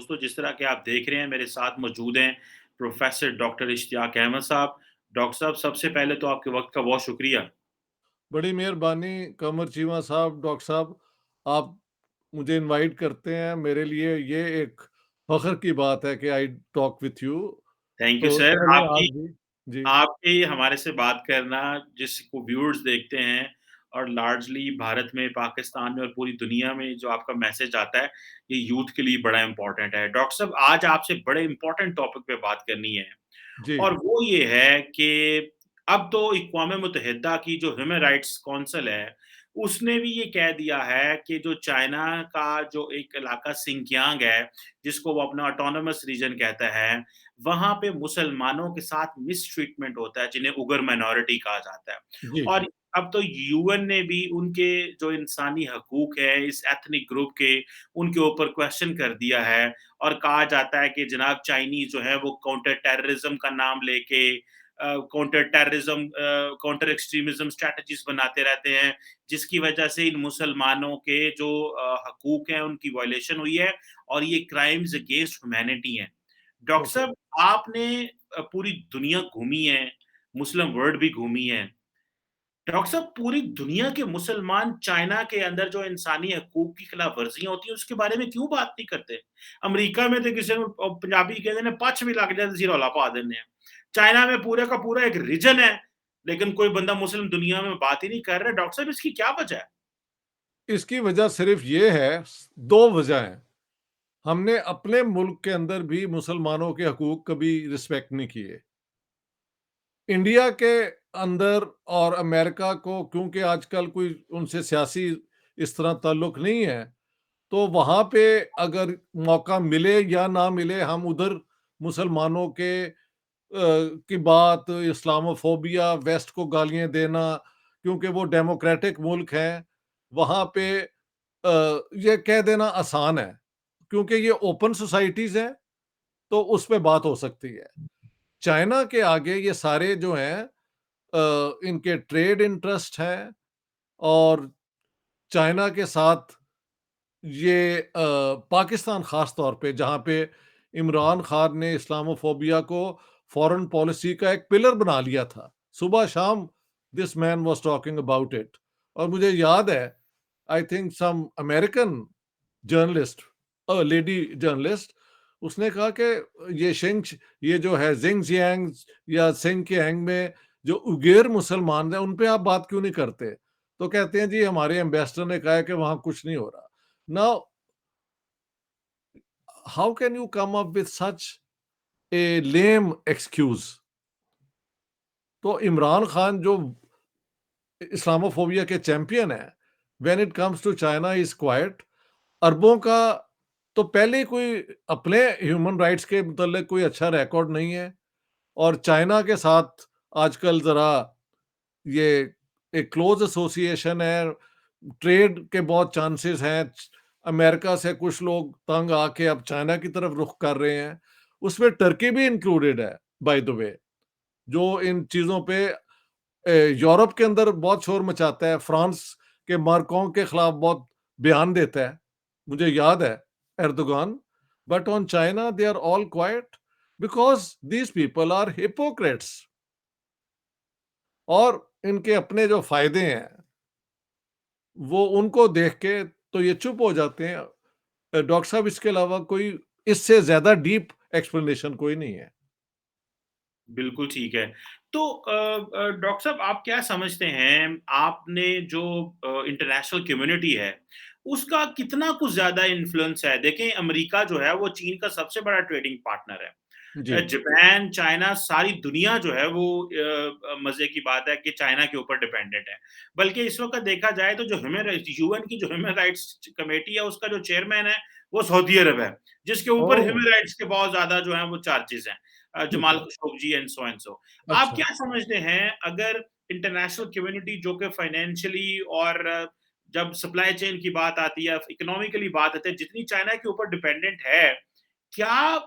दोस्तों, जिस तरह के आप देख रहे हैं मेरे साथ मौजूद हैं प्रोफ़ेसर डॉक्टर इश्तियाक अहमद साहब। डॉक्टर साहब, सबसे पहले तो आपके वक़्त का बहुत शुक्रिया। बड़ी मेहरबानी कमर चीमा साहब, डॉक्टर साहब, आप मुझे इनवाइट करते हैं। मेरे लिए ये एक फ़ख्र की बात है कि I talk with you. Thank you तो सर। चलें आपकी आज भी। जी, आपकी हमारे से बात करना, जिसको व्यूअर्स देखते हैं और लार्जली भारत में, पाकिस्तान में और पूरी दुनिया में जो आपका मैसेज आता है, ये यूथ के लिए बड़ा इम्पोर्टेंट है। डॉक्टर साहब, आज आपसे बड़े इम्पोर्टेंट टॉपिक पे बात करनी है जी, और वो ये है कि अब तो अक़वाम मुत्तहिदा की जो ह्यूमन राइट्स काउंसिल है, उसने भी ये कह दिया है कि जो चाइना का जो एक इलाका सिंकियांग है, जिसको वो अपना ऑटोनोमस रीजन कहता है, वहाँ पे मुसलमानों के साथ मिसट्रीटमेंट होता है, जिन्हें उगर माइनॉरिटी कहा जाता है। जी, और अब तो यूएन ने भी उनके जो इंसानी हकूक है, इस एथनिक ग्रुप के, उनके ऊपर क्वेश्चन कर दिया है और कहा जाता है कि जनाब चाइनीज़ जो है वो काउंटर टेररिज्म का नाम लेके counter terrorism counter extremism strategies बनाते रहते हैं, जिसकी वजह से इन मुसलमानों के जो हकूक हैं, उनकी वायलेशन हुई है और ये क्राइम्स अगेंस्ट ह्यूमैनिटी हैं। Doctor okay. साहब, आपने पूरी दुनिया घूमी है, मुस्लिम वर्ल्ड भी घूमी है। डॉक्टर साहब, पूरी दुनिया के मुसलमान चाइना के अंदर जो इंसानी हकूक की खिलाफ वर्जियाँ होती हैं, उसके बारे में क्यों बात नहीं करते? अमेरिका में तो किसी ਨੂੰ पंजाबी कहते ने पच भी लग जाए तो ਅਸੀਂ रौला पा देने हैं। चाइना में पूरे का पूरा एक रीजन है, लेकिन कोई बंदा मुस्लिम दुनिया में बात ही नहीं कर रहा। डॉक्टर साहब, इसकी क्या वजह है? इसकी वजह सिर्फ़ ये है, 2 वजह हैं। हमने अपने मुल्क के अंदर भी मुसलमानों के हकूक़ कभी रिस्पेक्ट नहीं किए। इंडिया के अंदर और अमेरिका को क्योंकि आजकल कोई उनसे सियासी इस तरह ताल्लुक नहीं है, तो वहाँ पे अगर मौका मिले या ना मिले, हम उधर मुसलमानों के की बात, इस्लामोफोबिया, वेस्ट को गालियाँ देना, क्योंकि वो डेमोक्रेटिक मुल्क हैं, वहाँ पे ये कह देना आसान है, क्योंकि ये ओपन सोसाइटीज़ हैं, तो उस पे बात हो सकती है। चाइना के आगे ये सारे जो हैं इनके ट्रेड इंटरेस्ट हैं और चाइना के साथ ये पाकिस्तान ख़ास तौर पे, जहाँ पे इमरान खान ने इस्लामोफोबिया को फॉरेन पॉलिसी का एक पिलर बना लिया था। सुबह-शाम this man was talking about it. और मुझे याद है, I think some American journalist, lady journalist, उसने कहा कि ये जो है ज़िंगजियांग या सिंकियांग में जो उइगर मुसलमान हैं, उन पे आप बात क्यों नहीं करते? तो कहते हैं, जी हमारे एम्बेसडर ने कहा है कि वहाँ कुछ नहीं हो रहा। Now how can you come up with such a lame excuse? तो इमरान खान जो इस्लामोफोबिया के चैंपियन है, when it comes to China is quite. अरबों का तो पहले ही कोई अपने ह्यूमन राइट्स के मुतल्लिक कोई अच्छा रिकॉर्ड नहीं है, और चाइना के साथ आजकल जरा ये एक क्लोज एसोसिएशन है, ट्रेड के बहुत चांसेस हैं। अमेरिका से कुछ लोग तंग आके अब चाइना की तरफ रुख कर रहे हैं, उसमें टर्की भी इंक्लूडेड है, बाय द वे, जो इन चीज़ों पे यूरोप के अंदर बहुत शोर मचाता है, फ्रांस के मार्कों के खिलाफ बहुत बयान देता है, मुझे याद है, Erdogan. But on China they are all quite because these people are hypocrites, और इनके अपने जो फायदे हैं वो उनको देख के तो ये चुप हो जाते हैं। डॉक्टर साहब, इसके अलावा कोई इससे ज्यादा डीप एक्सप्लेनेशन कोई नहीं है। बिल्कुल ठीक है। तो डॉक्टर साहब, आप क्या समझते हैं, आपने जो इंटरनेशनल कम्युनिटी है, उसका कितना कुछ ज़्यादा इन्फ्लुएंस है? देखें, अमेरिका जो है वो चीन का सबसे बड़ा ट्रेडिंग पार्टनर है। जी। जापान, चाइना, सारी दुनिया जो है वो मज़े की बात है कि चाइना के ऊपर डिपेंडेंट है। बल्कि इस वक़्त देखा जाए तो जो ह्यूमन राइट्स यूएन की जो ह्यूमन राइट्स कमेटी है, उसका जो चेयरमैन है, वो सऊदी अरब है, जिसके ऊपर ओह! ह्यूमन राइट्स के बहुत ज़्यादा जो है वो चार्जेज़ हैं। ठीक जमाल है। Khashoggi and so. आप अच्छा। क्या समझते हैं, अगर इंटरनेशनल कम्युनिटी जो कि फाइनेंशियली और जब सप्लाई चेन की बात आती है, इकोनॉमिकली बात आती है, जितनी चाइना के ऊपर डिपेंडेंट है, क्या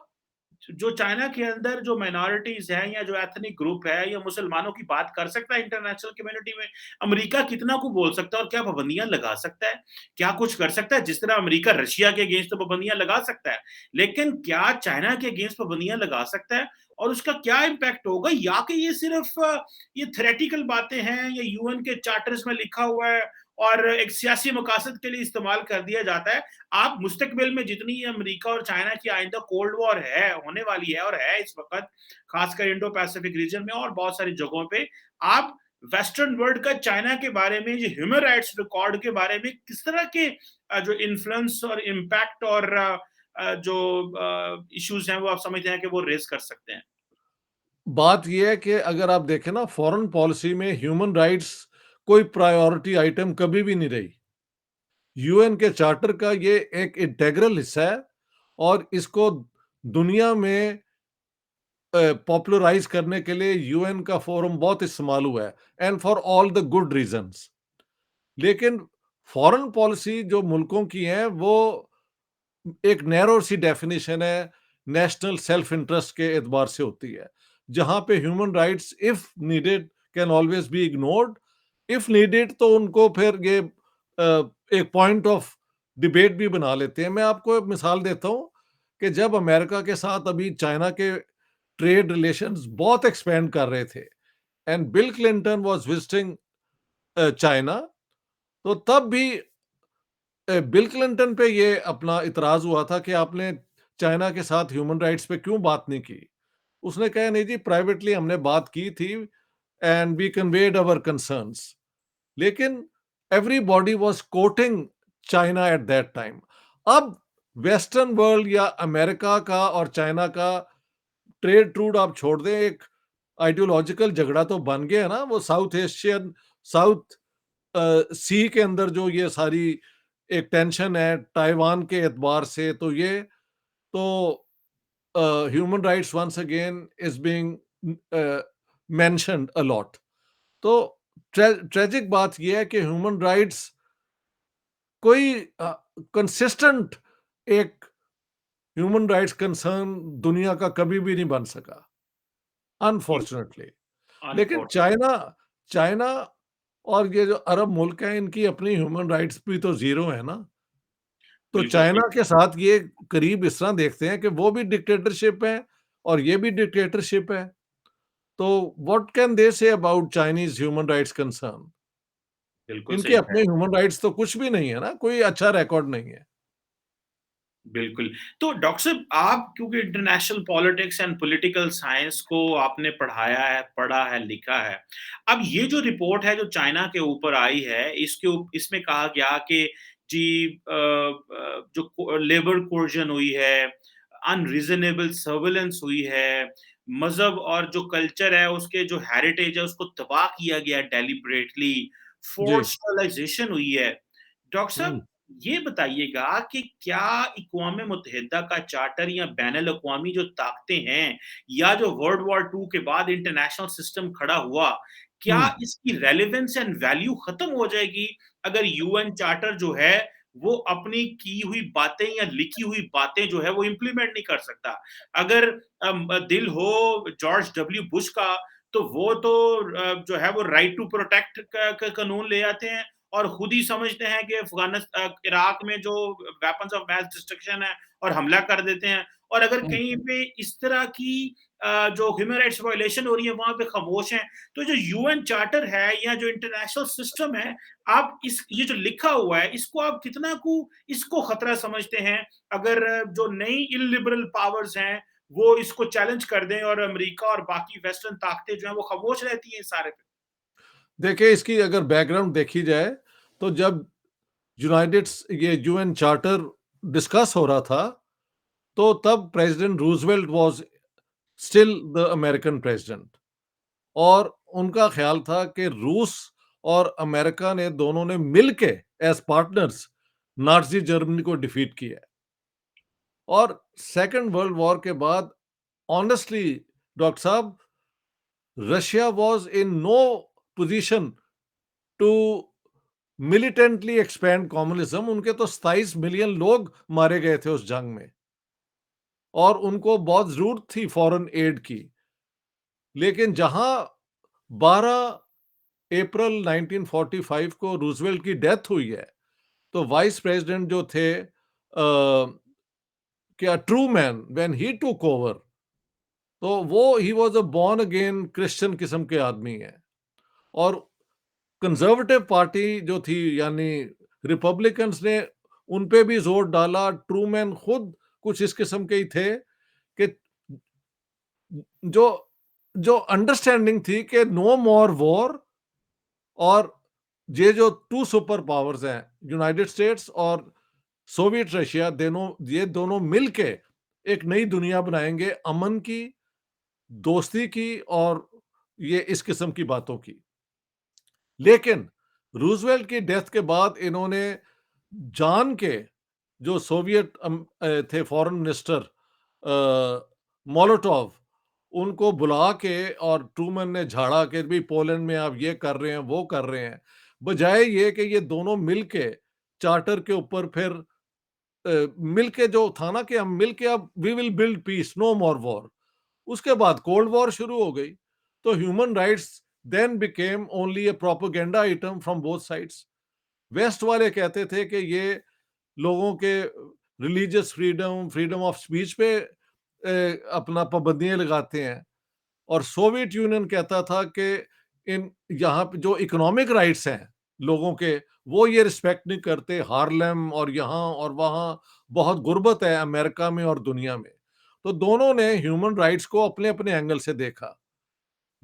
जो चाइना के अंदर जो माइनॉरिटीज़ हैं या जो एथनिक ग्रुप है या मुसलमानों की बात कर सकता है इंटरनेशनल कम्युनिटी में? अमेरिका कितना को बोल सकता है और क्या पाबंदियाँ लगा सकता है? क्या कुछ कर सकता है? जिस तरह अमेरिका रशिया के अगेंस्ट तो पाबंदियाँ लगा सकता है, लेकिन क्या चाइना के अगेंस्ट पाबंदियाँ लगा सकता है? और उसका क्या इम्पैक्ट होगा? या कि ये सिर्फ़ ये थ्योरेटिकल बातें हैं या यूएन के चार्टर्स में लिखा हुआ है और एक सियासी मकासद के लिए इस्तेमाल कर दिया जाता है? आप मुस्तकबिल में जितनी ये अमेरिका और चाइना की आइंदा कोल्ड वॉर है, होने वाली है और है इस वक़्त, खासकर इंडो पैसिफिक रीजन में और बहुत सारी जगहों पे, आप वेस्टर्न वर्ल्ड का चाइना के बारे में, ये ह्यूमन राइट्स रिकॉर्ड के बारे में किस तरह के जो इन्फ्लुएंस और इम्पैक्ट और जो इश्यूज़ हैं, वो आप समझते हैं कि वो रेज़ कर सकते हैं? बात ये है कि अगर आप देखें ना, फॉरेन पॉलिसी में ह्यूमन राइट्स कोई प्रायोरिटी आइटम कभी भी नहीं रही। यूएन के चार्टर का ये एक इंटेग्रल हिस्सा है और इसको दुनिया में पॉपुलराइज करने के लिए यूएन का फोरम बहुत इस्तेमाल हुआ है, and for all the good reasons. लेकिन फॉरेन पॉलिसी जो मुल्कों की है वो एक नैरो सी डेफिनेशन है, नेशनल सेल्फ इंटरेस्ट के एतबार से होती है, जहां पे human rights if needed can always be ignored. If needed तो उनको फिर ये एक पॉइंट ऑफ डिबेट भी बना लेते हैं। मैं आपको एक मिसाल देता हूँ कि जब अमेरिका के साथ अभी चाइना के ट्रेड रिलेशंस बहुत एक्सपेंड कर रहे थे and bill Clinton was visiting China, तो तब भी बिल क्लिंटन पे ये अपना इतराज हुआ था कि आपने चाइना के साथ ह्यूमन राइट्स पे क्यों बात नहीं की। उसने कहा नहीं जी, प्राइवेटली हमने बात की थी and we conveyed our concerns. लेकिन everybody was quoting China at that time. अब वेस्टर्न वर्ल्ड या अमेरिका का और चाइना का ट्रेड ट्रूड आप छोड़ दें, एक आइडियोलॉजिकल झगड़ा तो बन गया है ना, वो साउथ एशियन, साउथ सी के अंदर जो ये सारी एक टेंशन है ताइवान के एतबार से, तो ये तो human rights once again is being mentioned a lot. तो ट्रेजिक बात ये है कि ह्यूमन राइट्स कोई कंसिस्टेंट एक ह्यूमन राइट्स कंसर्न दुनिया का कभी भी नहीं बन सका, अनफॉर्चुनेटली। लेकिन अनफॉर्चुनेट चाइना चाइना और ये जो अरब मुल्क हैं, इनकी अपनी ह्यूमन राइट्स भी तो ज़ीरो है ना। तो बिल्कुल सही। चाइना के साथ ये करीब इस तरह देखते हैं कि वो भी डिक्टेटरशिप है और ये भी डिक्टेटरशिप है। तो what can they say about Chinese human rights concern? बिल्कुल इनके सही है। अपने ह्यूमन राइट्स तो कुछ भी नहीं है ना, कोई अच्छा रिकॉर्ड नहीं है। बिल्कुल। तो डॉक्टर साहब, आप क्योंकि international politics and political science को आपने पढ़ाया है, पढ़ा है, लिखा है। अब ये जो रिपोर्ट है जो चाइना के ऊपर आई है, इसमें कहा गया कि जी जो लेबर कोर्जन हुई है, अनरीज़नेबल सर्विलेंस हुई है, मज़हब और जो कल्चर है उसके जो हेरिटेज है उसको तबाह किया गया डेलिबरेटली, जी। फोर्स्ड स्टरलाइज़ेशन हुई है। डॉक्टर हुँ, साहब, ये बताइएगा कि क्या अक़वाम मुत्तहिदा का चार्टर या बैनुल-अक़वामी जो ताकतें हैं या जो वर्ल्ड वॉर 2 के बाद इंटरनेशनल सिस्टम खड़ा हुआ, क्या हुँ, इसकी रेलेवेंस एंड वैल्यू खत्म हो जाएगी अगर यूएन चार्टर जो है वो अपनी की हुई बातें या लिखी हुई बातें जो है वो इम्प्लीमेंट नहीं कर सकता? अगर दिल हो जॉर्ज डब्ल्यू बुश का, तो वो तो जो है वो राइट टू प्रोटेक्ट का कानून ले आते हैं और खुद ही समझते हैं कि इराक में जो वेपन्स ऑफ मास डिस्ट्रक्शन है और हमला कर देते हैं। और अगर हुँ। कहीं पे इस तरह की जो ह्यूमन राइट्स वायलेशन हो रही है वहाँ पे खामोश हैं। तो जो यूएन चार्टर है या जो इंटरनेशनल सिस्टम है, आप इस ये जो लिखा हुआ है इसको आप कितना को इसको खतरा समझते हैं? अगर जो नई इल्लिबरल पावर्स हैं वो इसको चैलेंज कर दें और अमेरिका और बाकी वेस्टर्न ताकतें जो हैं वो खामोश रहती हैं इस सारे पे? देखिए, इसकी अगर बैकग्राउंड देखी जाए, तो जब ये यूएन चार्टर डिस्कस हो रहा था, तो तब president Roosevelt was still the American president, और उनका ख़्याल था कि रूस और अमेरिका ने दोनों ने मिलके एज़ पार्टनर्स नाज़ी जर्मनी को डिफीट किया है। और सेकंड वर्ल्ड वॉर के बाद ऑनेस्टली डॉक्टर साहब, Russia was in no position to militantly expand communism. उनके तो 27 मिलियन लोग मारे गए थे उस जंग में। और उनको बहुत ज़रूरत थी फॉरेन एड की। लेकिन जहाँ 12 अप्रैल 1945 को रूज़वेल्ट की डेथ हुई है, तो वाइस प्रेसिडेंट जो थे क्या Trueman, when he took over, तो वो he was a born again Christian किस्म के आदमी हैं। और कंजर्वेटिव पार्टी जो थी, यानी रिपब्लिकन्स ने उन पे भी जोर डाला। ट्रूमैन खुद कुछ इस किस्म के ही थे कि जो जो अंडरस्टैंडिंग थी कि नो मोर वॉर, और ये जो टू सुपर पावर्स हैं, यूनाइटेड स्टेट्स और सोवियत रशिया, दोनों ये दोनों मिलके एक नई दुनिया बनाएंगे, अमन की, दोस्ती की और ये इस किस्म की बातों की। लेकिन रूज़वेल्ट की डेथ के बाद इन्होंने जान के, जो सोवियत थे फॉरेन मिनिस्टर मोलोटोव, उनको बुला के, और ट्रूमन ने झाड़ा कि भाई पोलैंड में आप ये कर रहे हैं, वो कर रहे हैं, बजाय ये कि ये दोनों मिलके चार्टर के ऊपर फिर मिलके जो था ना कि हम मिलके अब we will build peace, no more war. उसके बाद कोल्ड वॉर शुरू हो गई। तो human rights then became only a propaganda item from both sides. West वाले कहते थे कि ये लोगों के religious freedom, freedom of speech पे अपना पाबंदियां लगाते हैं, और सोवियत यूनियन कहता था कि इन यहाँ पे जो इकोनॉमिक राइट्स हैं लोगों के, वो ये रिस्पेक्ट नहीं करते। हार्लेम और यहाँ और वहाँ बहुत गुर्बत है अमेरिका में और दुनिया में। तो दोनों ने ह्यूमन राइट्स को अपने अपने एंगल से देखा।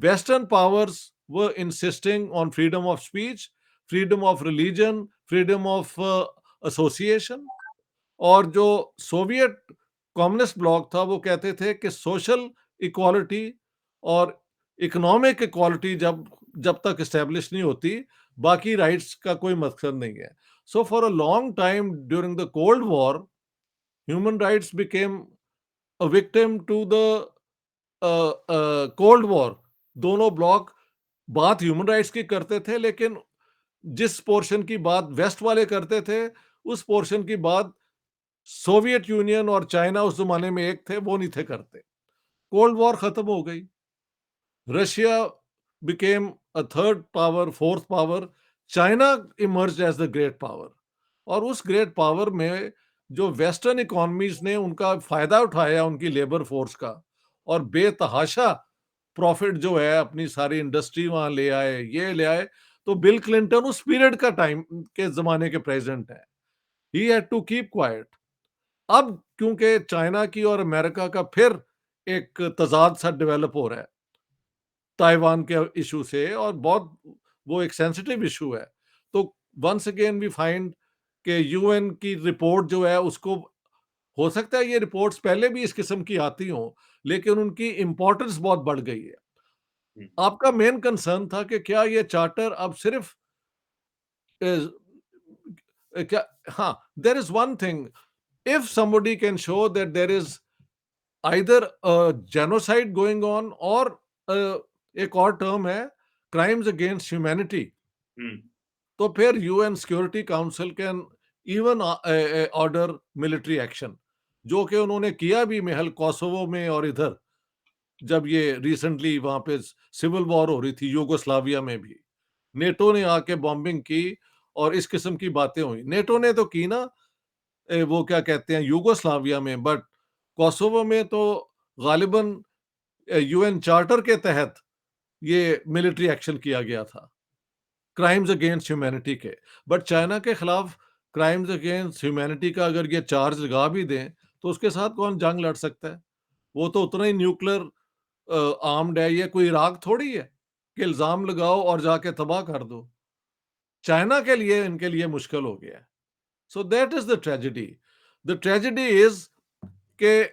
Western powers were insisting on freedom of speech, freedom of religion, freedom of association, और जो सोवियत कम्युनिस्ट ब्लॉक था वो कहते थे कि सोशल इक्वालिटी और इकोनॉमिक इक्वालिटी जब जब तक इस्टेब्लिश नहीं होती, बाकी राइट्स का कोई मकसद नहीं है। So for a long time during the cold war, human rights became a victim to the cold war. दोनों ब्लॉक बात ह्यूमन राइट्स की करते थे, लेकिन जिस पोर्शन की बात वेस्ट वाले करते थे, उस पोर्शन की बात सोवियत यूनियन और चाइना, उस जमाने में एक थे, वो नहीं थे करते। कोल्ड वॉर खत्म हो गई। Russia became a third power, fourth power. China emerge as the great power. और उस ग्रेट पावर में जो वेस्टर्न इकोनॉमीज ने उनका फायदा उठाया, उनकी लेबर फोर्स का, और बेतहाशा प्रॉफिट जो है, अपनी सारी इंडस्ट्री वहां ले आए, ये ले आए। तो बिल क्लिंटन उस पीरियड का टाइम के जमाने के प्रेसिडेंट है। He had to keep quite. अब क्योंकि चाइना की और अमेरिका का फिर एक तजाद सा डेवलप हो रहा है ताइवान के इशू से, और बहुत वो एक सेंसिटिव इशू है। तो वंस अगेन वी फाइंड कि यूएन की रिपोर्ट जो है उसको, हो सकता है ये रिपोर्ट्स पहले भी इस किस्म की आती हों, लेकिन उनकी इंपॉर्टेंस बहुत बढ़ गई है। हुँ, आपका मेन कंसर्न था कि क्या ये चार्टर अब सिर्फ क्या, हाँ, there is one thing, if somebody can show that there is either a genocide going on or uh, एक और टर्म है क्राइम्स अगेंस्ट ह्यूमैनिटी, हुँ, तो फिर UN security council can even order military action, जो कि उन्होंने किया भी महल कोसोवो में, और इधर जब ये रिसेंटली वहां पे सिविल वॉर हो रही थी यूगोस्लाविया में भी, नेटो ने आके बॉम्बिंग की और इस किस्म की बातें हुई। नेटो ने तो की ना, वो क्या कहते हैं, यूगोस्लाविया में, बट कोसोवो में तो गालिबन यूएन चार्टर के तहत ये मिलिट्री एक्शन किया गया था क्राइम्स अगेंस्ट ह्यूमैनिटी के। बट चाइना के खिलाफ क्राइम्स अगेंस्ट ह्यूमैनिटी का अगर ये चार्ज लगा भी दें, तो उसके साथ कौन जंग लड़ सकता है? वो तो उतना ही न्यूक्लियर आर्म्ड है। ये कोई इराक थोड़ी है कि इल्जाम लगाओ और जाके तबाह कर दो। चाइना के लिए, इनके लिए मुश्किल हो गया है। So that is the tragedy. The tragedy is के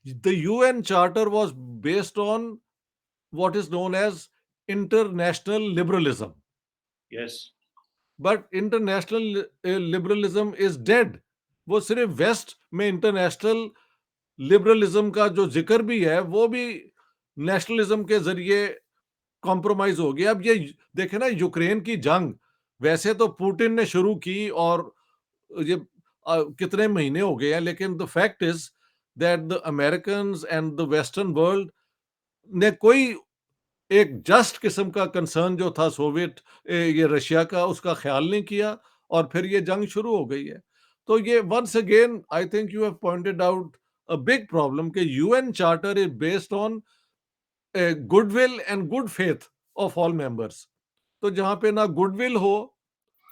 the UN charter was based on what is known as international liberalism, yes, but international liberalism is dead। वो सिर्फ वेस्ट में इंटरनेशनल लिबरलिज्म का जो जिक्र भी है, वो भी नेशनलिज्म के जरिए कॉम्प्रोमाइज हो गया। अब ये देखे ना, यूक्रेन की जंग वैसे तो पुतिन ने शुरू की, और ये कितने महीने हो गए हैं, लेकिन the fact is that the Americans and the western world ने कोई एक जस्ट किस्म का कंसर्न जो था सोवियत ये रशिया का, उसका ख्याल नहीं किया, और फिर ये जंग शुरू हो गई है। तो ये once again I think you have pointed out a big problem कि UN charter is based on goodwill and good faith of all members. तो जहां पे ना गुडविल हो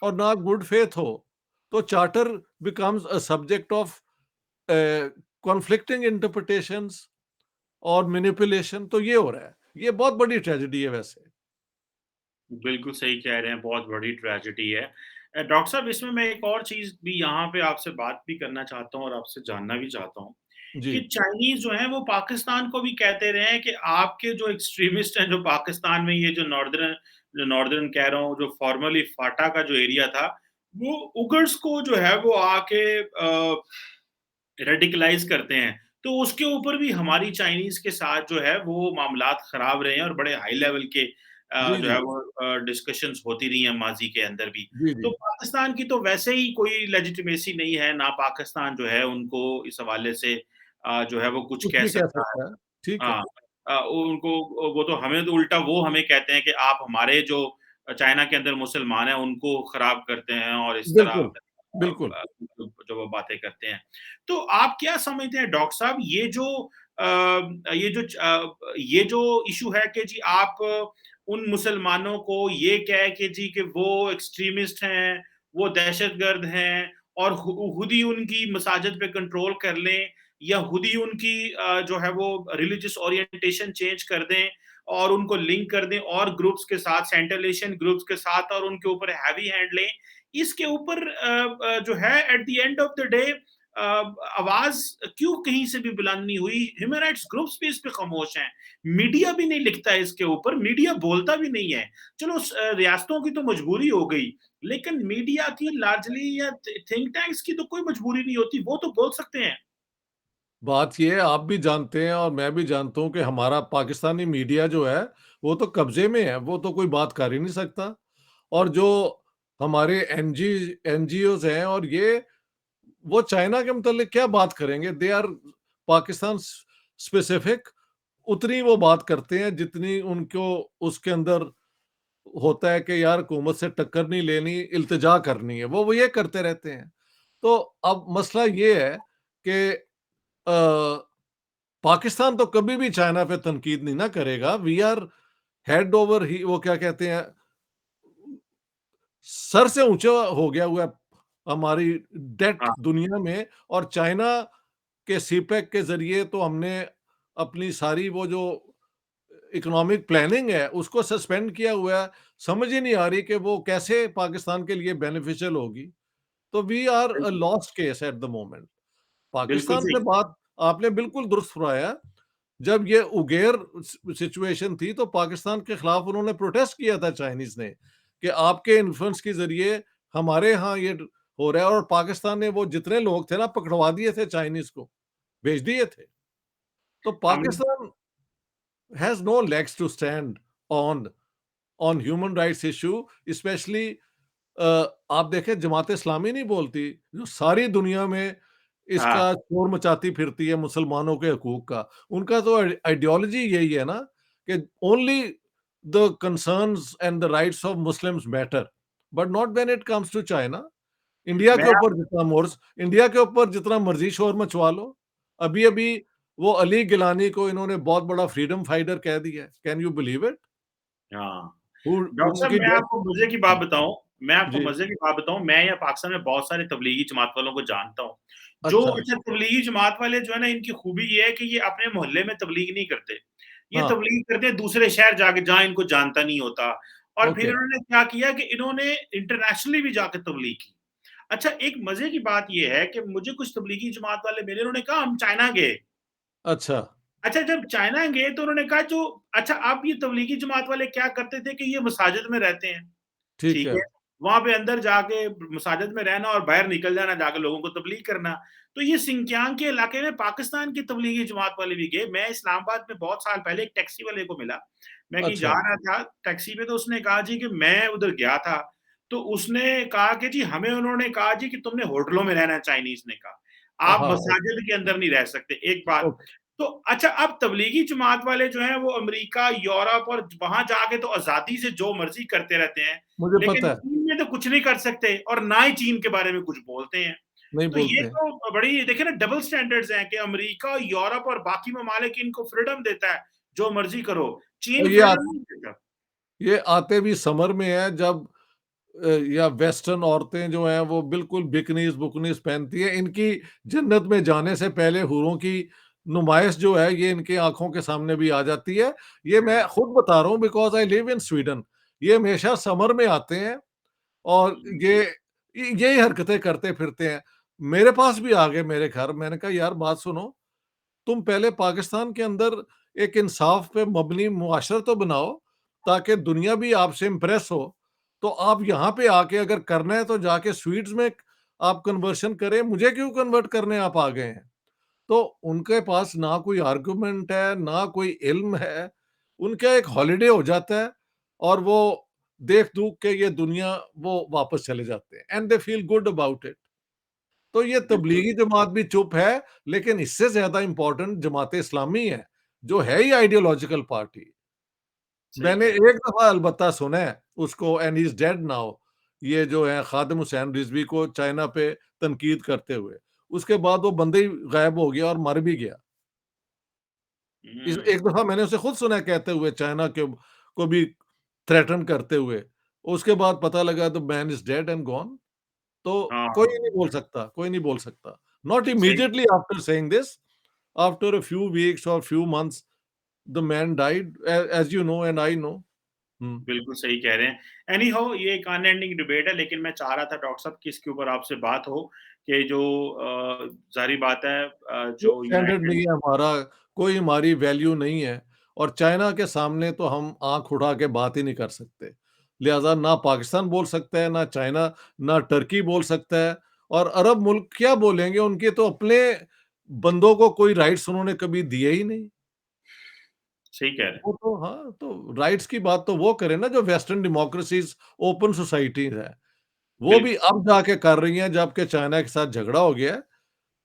और ना गुड फेथ हो, तो charter becomes a subject of conflicting interpretations और मैनिपुलेशन। तो ये हो रहा है, ये बहुत बड़ी ट्रेजेडी है वैसे। बिल्कुल सही कह रहे हैं, बहुत बड़ी ट्रेजेडी है। डॉक्टर साहब, इसमें मैं एक और चीज़ भी यहाँ पे आपसे बात भी करना चाहता हूँ और आपसे जानना भी चाहता हूँ, जी। कि चाइनीज़ जो हैं वो पाकिस्तान को भी कहते रहे हैं कि आपके जो एक्सट्रीमिस्ट हैं, जो पाकिस्तान में ये जो नॉर्दर्न कह रहा हूँ, जो फॉर्मली फाटा का जो एरिया था, वो उगर्स को जो है वो आके रेडिकलाइज़ करते हैं। तो उसके ऊपर भी हमारी चाइनीज़ के साथ जो है वो मामलात ख़राब रहे हैं और बड़े हाई लेवल के जी, जो जी। है वो डिस्कशंस होती रही हैं माज़ी के अंदर भी। जी, तो जी। पाकिस्तान की तो वैसे ही कोई लेजिटिमेसी नहीं है, ना पाकिस्तान जो है उनको इस हवाले से जो है वो कुछ कुछ कह भी कह सकता है। सकता है। ठीक है। हाँ, उनको वो तो हमें तो उल्टा वो हमें कहते हैं कि आप हमारे जो चाइना के अंदर मुसलमान हैं, उनको खराब करते हैं और इस तरह बिल्कुल, बिल्कुल। जो वो बातें करते हैं। तो आप क्या समझते हैं डॉक्टर साहब, ये जो इश्यू है कि जी आप उन मुसलमानों को ये कह के जी कि वो एक्सट्रीमिस्ट हैं, वो दहशतगर्द हैं और खुद ही उनकी मसाजिद पे कंट्रोल कर लें या खुद ही उनकी जो है वो रिलीजियस ओरिएंटेशन चेंज कर दें और उनको लिंक कर दें और ग्रुप्स के साथ, सेंट्रल एशियन ग्रुप्स के साथ और उनके ऊपर हैवी हैंड लें। इसके ऊपर जो है at the end of the day आवाज क्यों कहीं से भी बुलंद नहीं हुई? ह्यूमन राइट्स ग्रुप्स भी इस पे खामोश हैं। मीडिया भी नहीं लिखता है इसके ऊपर, मीडिया बोलता भी नहीं है। चलो रियासतों की तो मजबूरी हो गई, लेकिन मीडिया की लार्जली या थिंक टैंक्स की तो कोई मजबूरी नहीं होती, वो तो बोल सकते हैं। बात ये है, आप भी जानते हैं और मैं भी जानता हूँ कि हमारा पाकिस्तानी मीडिया जो है, वो तो कब्ज़े में है, वो तो कोई बात कर ही नहीं सकता। और जो हमारे एनजीओज़ हैं और ये, वो चाइना के मुतालिक क्या बात करेंगे? They are Pakistan specific. उतनी वो बात करते हैं जितनी उनको उसके अंदर होता है कि यार हुकूमत से टक्कर नहीं लेनी, इल्तिजा करनी है, वो ये करते रहते हैं। तो अब मसला ये है कि पाकिस्तान तो कभी भी चाइना पे तनकीद नहीं ना करेगा। वी आर हेड ओवर ही, वो क्या कहते हैं, सर से ऊंचा हो गया हुआ है हमारी डेट हाँ, दुनिया में। और चाइना के सीपेक के जरिए तो हमने अपनी सारी वो जो इकोनॉमिक प्लानिंग है उसको सस्पेंड किया हुआ है। समझ ही नहीं आ रही कि वो कैसे पाकिस्तान के लिए बेनिफिशियल होगी। तो वी आर अ बिल्कुल, lost case at the moment. बिल्कुल पाकिस्तान सही। से बात आपने बिल्कुल दुरुस्त फरमाया। जब ये उगेर सिचुएशन थी तो पाकिस्तान के खिलाफ उन्होंने प्रोटेस्ट किया था चाइनीज ने, कि आपके इन्फ्लुएंस के जरिए हमारे यहाँ ये हो रहा है। और पाकिस्तान ने वो जितने लोग थे ना, पकड़वा दिए थे चाइनीज को, भेज दिए थे। तो हमने Pakistan has no legs to stand on on human rights issue, specially आप देखें जमात इस्लामी नहीं बोलती, जो सारी दुनिया में हाँ, इसका शोर मचाती फिरती है मुसलमानों के हकूक का। उनका तो आइडियोलॉजी यही है ना कि only the concerns and the rights of Muslims matter, but not when it comes to China. मैं इंडिया के ऊपर जितना मर्जी शोर मचवा लो। अभी अभी वो अली गिलानी को इन्होंने बहुत बड़ा फ्रीडम फाइटर कह दिया है। Can you believe it? हाँ। डॉक्टर साहब, उनकी मैं डेथ। आपको मज़े की बात बताऊँ जी। मैं या पाकिस्तान में बहुत सारे तबलीगी जमात वालों को जानता हूँ। जो अच्छा। अच्छा तबलीगी जमात वाले जो है ना, इनकी खूबी ये है कि ये अपने मोहल्ले में तबलीग नहीं करते। ये हाँ। तबलीग करते हैं दूसरे शहर जाके जहाँ इनको जानता नहीं होता और फिर ओके। इन्होंने क्या किया कि इन्होंने इंटरनेशनली भी जाके तबलीग की। अच्छा, एक मज़े की बात ये है कि मुझे कुछ तबलीगी जमात वाले मिले, उन्होंने कहा हम चाइना गए। अच्छा। अच्छा, जब चाइना गए तो उन्होंने कहा जो अच्छा, आप ये तबलीगी जमात वाले क्या करते थे कि ये मसाजिद में रहते हैं, ठीक ठीक है। है? वहाँ पे अंदर जाके मसाजिद में रहना और बाहर निकल जाना, जाके लोगों को तबलीग करना। तो ये सिंकियांग के इलाके में पाकिस्तान की तबलीगी जमात वाले भी गए। मैं इस्लामाबाद में बहुत साल पहले एक टैक्सी वाले को मिला। मैं कहीं जा अच्छा। रहा था टैक्सी में, तो उसने कहा जी कि मैं उधर गया था। तो उसने कहा कि जी हमें उन्होंने कहा जी कि तुमने होटलों में रहना है, चाइनीज़ ने कहा। आप हाँ, मसाजिद के अंदर नहीं रह सकते, एक बात। ओके, तो अच्छा, अब तबलीगी जमात वाले जो हैं वो अमेरिका, यूरोप और वहाँ जाके तो आज़ादी से जो मर्ज़ी करते रहते हैं, मुझे लेकिन पता है, चीन में तो कुछ नहीं कर सकते और ना ही चीन के बारे में कुछ बोलते हैं। नहीं तो ये बोलते हैं। तो बड़ी देखिए ना डबल स्टैंडर्ड्स हैं कि अमेरिका, यूरोप और बाकी ममालिक इनको फ्रीडम देता है, जो मर्ज़ी करो। और चीन फ्रीडम नहीं देता। ये आते भी समर में है जब या वेस्टर्न औरतें जो हैं वो बिल्कुल बिकनीज़-बुकनीज़ पहनती हैं। इनकी जन्नत में जाने से पहले हूरों की नुमाइश जो है ये इनकी आँखों के सामने भी आ जाती है। ये मैं हुँ, खुद बता रहा हूँ because I live in Sweden. ये हमेशा समर में आते हैं और हुँ, यही हरकतें करते फिरते हैं। मेरे पास भी आ गए मेरे घर, मैंने कहा यार बात सुनो, तुम पहले पाकिस्तान के अंदर एक इंसाफ पे मबनी मुआशरा तो बनाओ, ताकि दुनिया भी आपसे इम्प्रेस हो। तो आप यहाँ पे आके अगर करना है तो जाके स्वीट्स में आप कन्वर्शन करें, मुझे क्यों कन्वर्ट करने आप आ गए हैं? तो उनके पास ना कोई आर्गुमेंट है, ना कोई इल्म है। उनका एक हॉलिडे हो जाता है और वो देख-दूख के ये दुनिया वो वापस चले जाते हैं and they feel good about it. तो ये बिल्कुल, तबलीगी जमात भी चुप है, लेकिन इससे ज़्यादा इम्पोर्टेंट जमात-ए-इस्लामी है, जो है ही आइडियोलॉजिकल पार्टी। सही मैंने कह रहे एक दफ़ा अलबत्ता सुना है उसको and he is dead now, ये जो है खादिम हुसैन रिज़वी को चाइना पे तनकीद करते हुए। उसके बाद वो बंदे ही गायब हो गया और मर भी गया। हैं। इस हुँ, एक दफ़ा मैंने उसे खुद सुना है कहते हुए चाइना के को भी थ्रेटन करते हुए। उसके बाद पता लगा the man is dead and gone. तो हाँ, कोई हाँ, नहीं बोल सकता, कोई नहीं बोल सकता। नॉट सही immediately after saying this, after a few weeks और few months the man died as you know and I know. हुँ। बिल्कुल सही कह रहे हैं। एनी हाउ ये एक अनएंडिंग डिबेट है, लेकिन मैं चाह रहा था डॉक्टर साहब कि इसके ऊपर आपसे बात हो कि जो ज़ाहिर बात है कोई जो स्टैंडर्ड यूनाइटेड नहीं है हमारा, कोई हमारी वैल्यू नहीं है और चाइना के सामने तो हम आँख उठा के बात ही नहीं कर सकते। लिहाज़ा ना पाकिस्तान बोल सकता है, ना चाइना, ना टर्की बोल सकता है और अरब मुल्क क्या बोलेंगे? उनके तो अपने बंदों को कोई राइट्स उन्होंने कभी दिए ही नहीं। सही कह रहे हैं। वो तो हाँ, तो राइट्स की बात तो वो करें ना जो वेस्टर्न डेमोक्रेसीज़, ओपन सोसाइटीज़ हैं। वो भी बिल्कुल, अब जाके कर रही हैं जबकि चाइना के साथ झगड़ा हो गया है।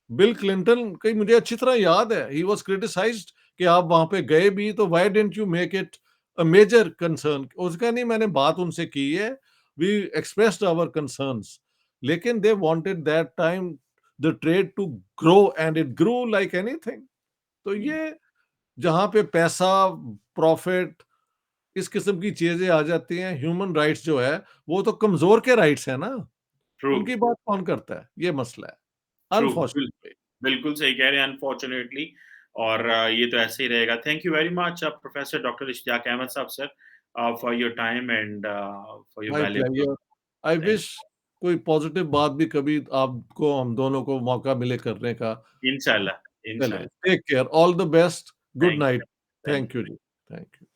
बिल क्लिंटन की मुझे अच्छी तरह याद है, ही वाज़ क्रिटिसाइज्ड कि आप वहाँ पे गए भी तो why didn't you make it a major concern? उसका नहीं मैंने बात उनसे की है, वी एक्सप्रेस्ड आवर कंसर्न्स, लेकिन they wanted that time the trade to grow and it grew like anything. तो हुँ, ये जहाँ पे पैसा, प्रॉफिट इस किस्म की चीज़ें आ जाती हैं, ह्यूमन राइट्स जो है, वो तो कमज़ोर के राइट्स हैं ना, ट्रू, उनकी बात कौन करता है? ये मसला है, ट्रू, अनफॉर्चुनेटली। बिल्कुल सही कह रहे हैं अनफॉर्च्यूनेटली। और ये तो ऐसे ही रहेगा। Thank you very much professor doctor Ishtiaq Ahmed साहब sir for your time and for your my valuable. Pleasure. I thank wish कोई पॉज़िटिव बात भी कभी आपको हम दोनों को मौका मिले करने का। इंशाल्लाह, चलें, इंशाल्लाह। Take care, all the best, good thank you, night. Thank thank you you. जी, थैंक यू।